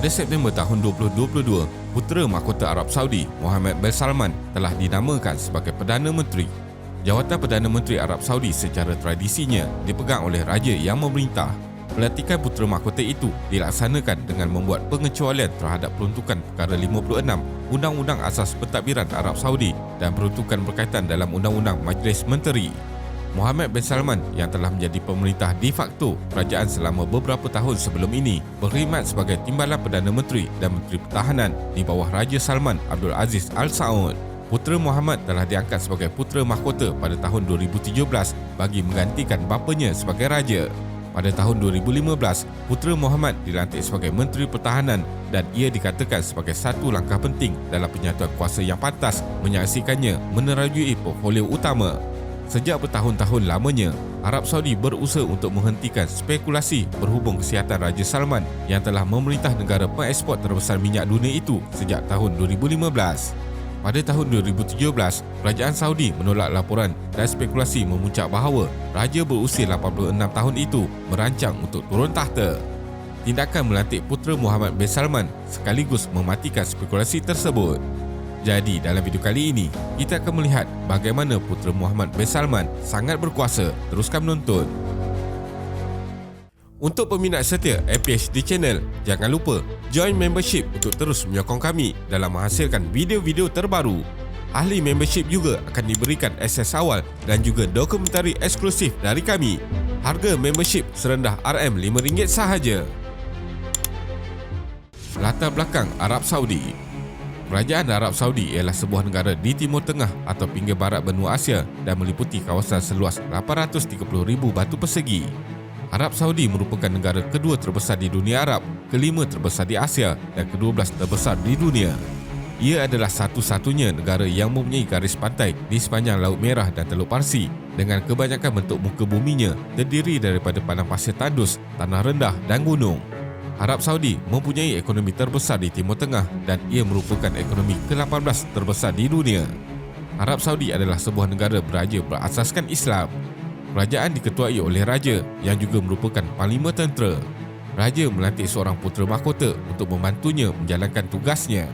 Pada September tahun 2022, putera mahkota Arab Saudi, Mohammed bin Salman, telah dinamakan sebagai Perdana Menteri. Jawatan Perdana Menteri Arab Saudi secara tradisinya dipegang oleh raja yang memerintah. Pelantikan putera mahkota itu dilaksanakan dengan membuat pengecualian terhadap peruntukan perkara 56 Undang-Undang Asas Pentadbiran Arab Saudi dan peruntukan berkaitan dalam Undang-Undang Majlis Menteri. Mohammed bin Salman yang telah menjadi pemerintah de facto kerajaan selama beberapa tahun sebelum ini berkhidmat sebagai Timbalan Perdana Menteri dan Menteri Pertahanan di bawah Raja Salman Abdul Aziz Al Saud. Putera Muhammad telah diangkat sebagai putera mahkota pada tahun 2017 bagi menggantikan bapanya sebagai raja. Pada tahun 2015, putera Muhammad dilantik sebagai Menteri Pertahanan dan ia dikatakan sebagai satu langkah penting dalam penyatuan kuasa yang pantas menyaksikannya menerajui portfolio utama. Sejak bertahun-tahun lamanya, Arab Saudi berusaha untuk menghentikan spekulasi berhubung kesihatan Raja Salman yang telah memerintah negara pengeksport terbesar minyak dunia itu sejak tahun 2015. Pada tahun 2017, Kerajaan Saudi menolak laporan dan spekulasi memuncak bahawa Raja berusia 86 tahun itu merancang untuk turun tahta. Tindakan melantik putera Mohammed bin Salman sekaligus mematikan spekulasi tersebut. Jadi dalam video kali ini, kita akan melihat bagaimana putera Mohammed bin Salman sangat berkuasa. Teruskan menonton. Untuk peminat setia MPHD Channel, jangan lupa join membership untuk terus menyokong kami dalam menghasilkan video-video terbaru. Ahli membership juga akan diberikan akses awal dan juga dokumentari eksklusif dari kami. Harga membership serendah RM5 sahaja. Latar belakang Arab Saudi. Kerajaan Arab Saudi ialah sebuah negara di Timur Tengah atau pinggir barat benua Asia dan meliputi kawasan seluas 830,000 batu persegi. Arab Saudi merupakan negara kedua terbesar di dunia Arab, kelima terbesar di Asia dan ke-12 terbesar di dunia. Ia adalah satu-satunya negara yang mempunyai garis pantai di sepanjang Laut Merah dan Teluk Parsi dengan kebanyakan bentuk muka buminya terdiri daripada padang pasir tandus, tanah rendah dan gunung. Arab Saudi mempunyai ekonomi terbesar di Timur Tengah dan ia merupakan ekonomi ke-18 terbesar di dunia. Arab Saudi adalah sebuah negara beraja berasaskan Islam. Kerajaan diketuai oleh raja yang juga merupakan panglima tentera. Raja melantik seorang putera mahkota untuk membantunya menjalankan tugasnya.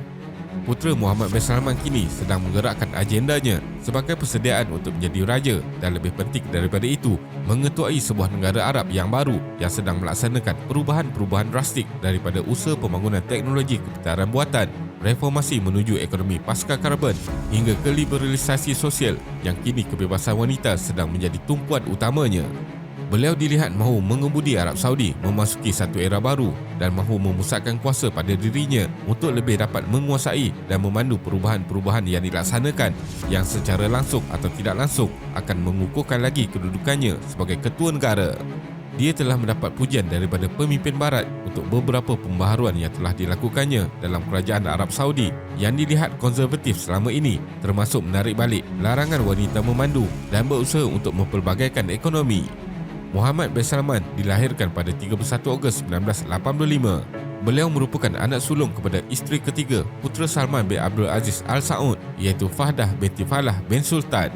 Putera Mohammed bin Salman kini sedang menggerakkan agendanya sebagai persediaan untuk menjadi raja dan lebih penting daripada itu, mengetuai sebuah negara Arab yang baru yang sedang melaksanakan perubahan-perubahan drastik daripada usaha pembangunan teknologi kepintaran buatan, reformasi menuju ekonomi pasca karbon hingga ke liberalisasi sosial yang kini kebebasan wanita sedang menjadi tumpuan utamanya. Beliau dilihat mahu mengemudi Arab Saudi memasuki satu era baru dan mahu memusatkan kuasa pada dirinya untuk lebih dapat menguasai dan memandu perubahan-perubahan yang dilaksanakan yang secara langsung atau tidak langsung akan mengukuhkan lagi kedudukannya sebagai ketua negara. Dia telah mendapat pujian daripada pemimpin barat untuk beberapa pembaharuan yang telah dilakukannya dalam kerajaan Arab Saudi yang dilihat konservatif selama ini, termasuk menarik balik larangan wanita memandu dan berusaha untuk mempelbagaikan ekonomi. Mohammed bin Salman dilahirkan pada 31 Ogos 1985. Beliau merupakan anak sulung kepada isteri ketiga putera Salman bin Abdul Aziz Al Saud iaitu Fahdah binti Falah bin Sultan.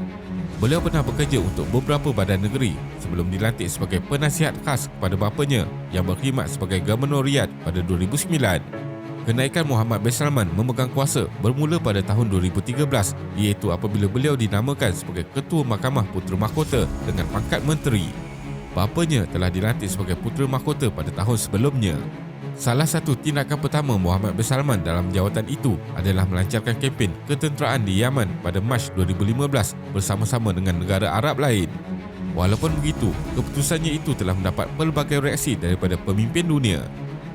Beliau pernah bekerja untuk beberapa badan negeri sebelum dilantik sebagai penasihat khas kepada bapanya yang berkhidmat sebagai Gubernur Riyadh pada 2009. Kenaikan Mohammed bin Salman memegang kuasa bermula pada tahun 2013 iaitu apabila beliau dinamakan sebagai Ketua Mahkamah Putera Mahkota dengan pangkat menteri. Bapanya telah dilantik sebagai putera mahkota pada tahun sebelumnya. Salah satu tindakan pertama Mohammed bin Salman dalam jawatan itu adalah melancarkan kempen ketenteraan di Yaman pada Mac 2015 bersama-sama dengan negara Arab lain. Walaupun begitu, keputusannya itu telah mendapat pelbagai reaksi daripada pemimpin dunia.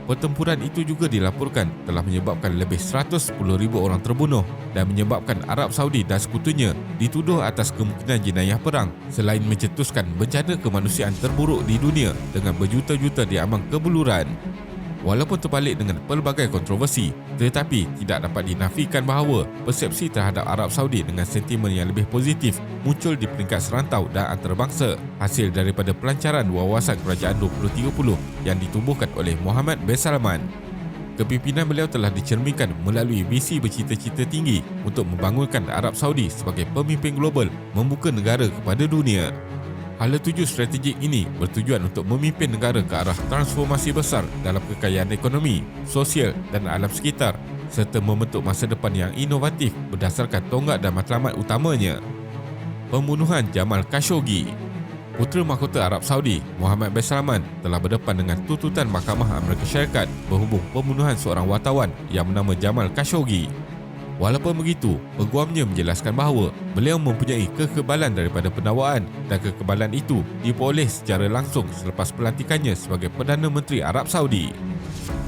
Pertempuran itu juga dilaporkan telah menyebabkan lebih 110,000 orang terbunuh dan menyebabkan Arab Saudi dan sekutunya dituduh atas kemungkinan jenayah perang selain mencetuskan bencana kemanusiaan terburuk di dunia dengan berjuta-juta diambang kebuluran. Walaupun terbalik dengan pelbagai kontroversi, tetapi tidak dapat dinafikan bahawa persepsi terhadap Arab Saudi dengan sentimen yang lebih positif muncul di peringkat serantau dan antarabangsa hasil daripada pelancaran wawasan kerajaan 2030 yang ditubuhkan oleh Mohammed bin Salman. Kepimpinan beliau telah dicerminkan melalui visi bercita-cita tinggi untuk membangunkan Arab Saudi sebagai pemimpin global membuka negara kepada dunia. Hala tuju strategik ini bertujuan untuk memimpin negara ke arah transformasi besar dalam kekayaan ekonomi, sosial dan alam sekitar serta membentuk masa depan yang inovatif berdasarkan tonggak dan matlamat utamanya. Pembunuhan Jamal Khashoggi. Putera Mahkota Arab Saudi, Mohammed bin Salman, telah berdepan dengan tuntutan Mahkamah Amerika Syarikat berhubung pembunuhan seorang wartawan yang bernama Jamal Khashoggi. Walaupun begitu, peguamnya menjelaskan bahawa beliau mempunyai kekebalan daripada pendakwaan dan kekebalan itu diperoleh secara langsung selepas pelantikannya sebagai Perdana Menteri Arab Saudi.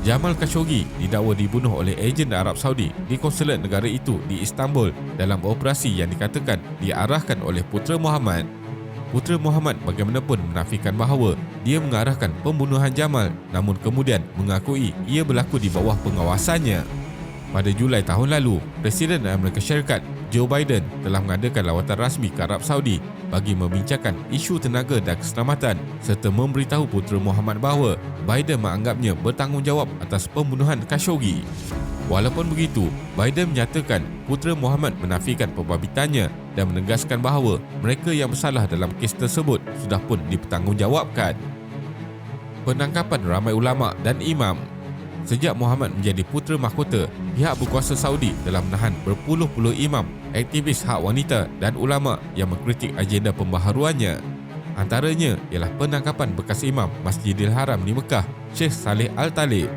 Jamal Khashoggi didakwa dibunuh oleh ejen Arab Saudi di konsulat negara itu di Istanbul dalam operasi yang dikatakan diarahkan oleh putera Muhammad. Putera Muhammad bagaimanapun menafikan bahawa dia mengarahkan pembunuhan Jamal, namun kemudian mengakui ia berlaku di bawah pengawasannya. Pada Julai tahun lalu, Presiden Amerika Syarikat Joe Biden telah mengadakan lawatan rasmi ke Arab Saudi bagi membincangkan isu tenaga dan keselamatan serta memberitahu putera Muhammad bahawa Biden menganggapnya bertanggungjawab atas pembunuhan Khashoggi. Walaupun begitu, Biden menyatakan putera Muhammad menafikan pembabitannya dan menegaskan bahawa mereka yang bersalah dalam kes tersebut sudah pun dipertanggungjawabkan. Penangkapan ramai ulama dan imam. Sejak Muhammad menjadi putera mahkota, pihak berkuasa Saudi telah menahan berpuluh-puluh imam, aktivis hak wanita dan ulama yang mengkritik agenda pembaharuannya. Antaranya ialah penangkapan bekas imam Masjidil Haram di Mekah, Sheikh Saleh Al-Talib.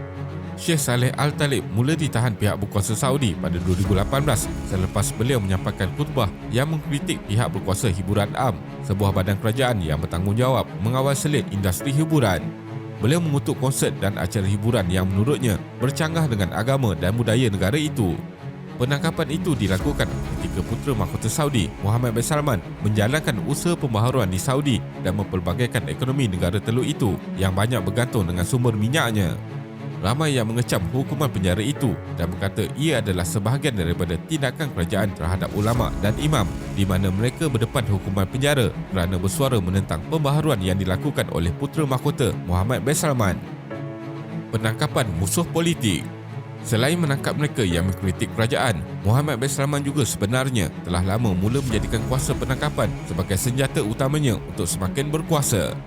Sheikh Saleh Al-Talib mula ditahan pihak berkuasa Saudi pada 2018 selepas beliau menyampaikan khutbah yang mengkritik pihak berkuasa hiburan am, sebuah badan kerajaan yang bertanggungjawab mengawal selit industri hiburan. Beliau mengutuk konsert dan acara hiburan yang menurutnya bercanggah dengan agama dan budaya negara itu. Penangkapan itu dilakukan ketika putera mahkota Saudi, Mohammed bin Salman, menjalankan usaha pembaharuan di Saudi dan mempelbagaikan ekonomi negara teluk itu yang banyak bergantung dengan sumber minyaknya. Ramai yang mengecam hukuman penjara itu dan berkata ia adalah sebahagian daripada tindakan kerajaan terhadap ulama dan imam di mana mereka berdepan hukuman penjara kerana bersuara menentang pembaharuan yang dilakukan oleh putera mahkota Mohammed bin Salman. Penangkapan musuh politik. Selain menangkap mereka yang mengkritik kerajaan, Mohammed bin Salman juga sebenarnya telah lama mula menjadikan kuasa penangkapan sebagai senjata utamanya untuk semakin berkuasa.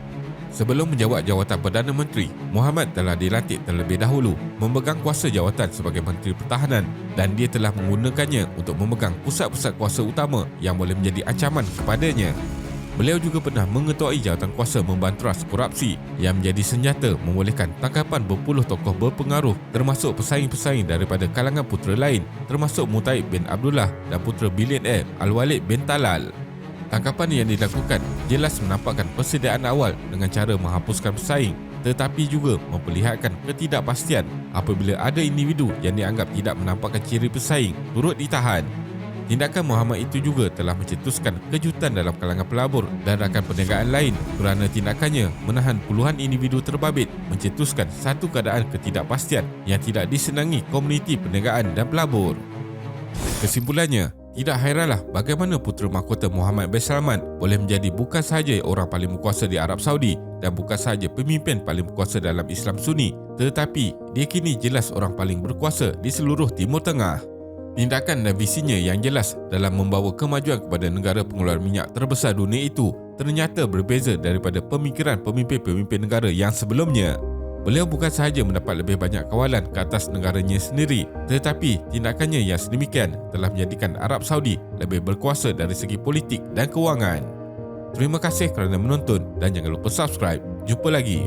Sebelum menjawat jawatan Perdana Menteri, Muhammad telah dilantik terlebih dahulu memegang kuasa jawatan sebagai Menteri Pertahanan dan dia telah menggunakannya untuk memegang pusat-pusat kuasa utama yang boleh menjadi ancaman kepadanya. Beliau juga pernah mengetuai jawatan kuasa membanteras korupsi yang menjadi senjata membolehkan tangkapan berpuluh tokoh berpengaruh termasuk pesaing-pesaing daripada kalangan putera lain termasuk Mutaib bin Abdullah dan putera bilioner Al-Walid bin Talal. Tangkapan yang dilakukan jelas menampakkan persediaan awal dengan cara menghapuskan pesaing tetapi juga memperlihatkan ketidakpastian apabila ada individu yang dianggap tidak menampakkan ciri pesaing turut ditahan. Tindakan Muhammad itu juga telah mencetuskan kejutan dalam kalangan pelabur dan rakan perniagaan lain kerana tindakannya menahan puluhan individu terbabit mencetuskan satu keadaan ketidakpastian yang tidak disenangi komuniti perniagaan dan pelabur. Kesimpulannya, tidak hairanlah bagaimana putera mahkota Mohammed bin Salman boleh menjadi bukan sahaja orang paling berkuasa di Arab Saudi dan bukan sahaja pemimpin paling berkuasa dalam Islam Sunni, tetapi dia kini jelas orang paling berkuasa di seluruh Timur Tengah. Tindakan dan visinya yang jelas dalam membawa kemajuan kepada negara pengeluar minyak terbesar dunia itu ternyata berbeza daripada pemikiran pemimpin-pemimpin negara yang sebelumnya. Beliau bukan sahaja mendapat lebih banyak kawalan ke atas negaranya sendiri, tetapi tindakannya yang sedemikian telah menjadikan Arab Saudi lebih berkuasa dari segi politik dan kewangan. Terima kasih kerana menonton dan jangan lupa subscribe. Jumpa lagi.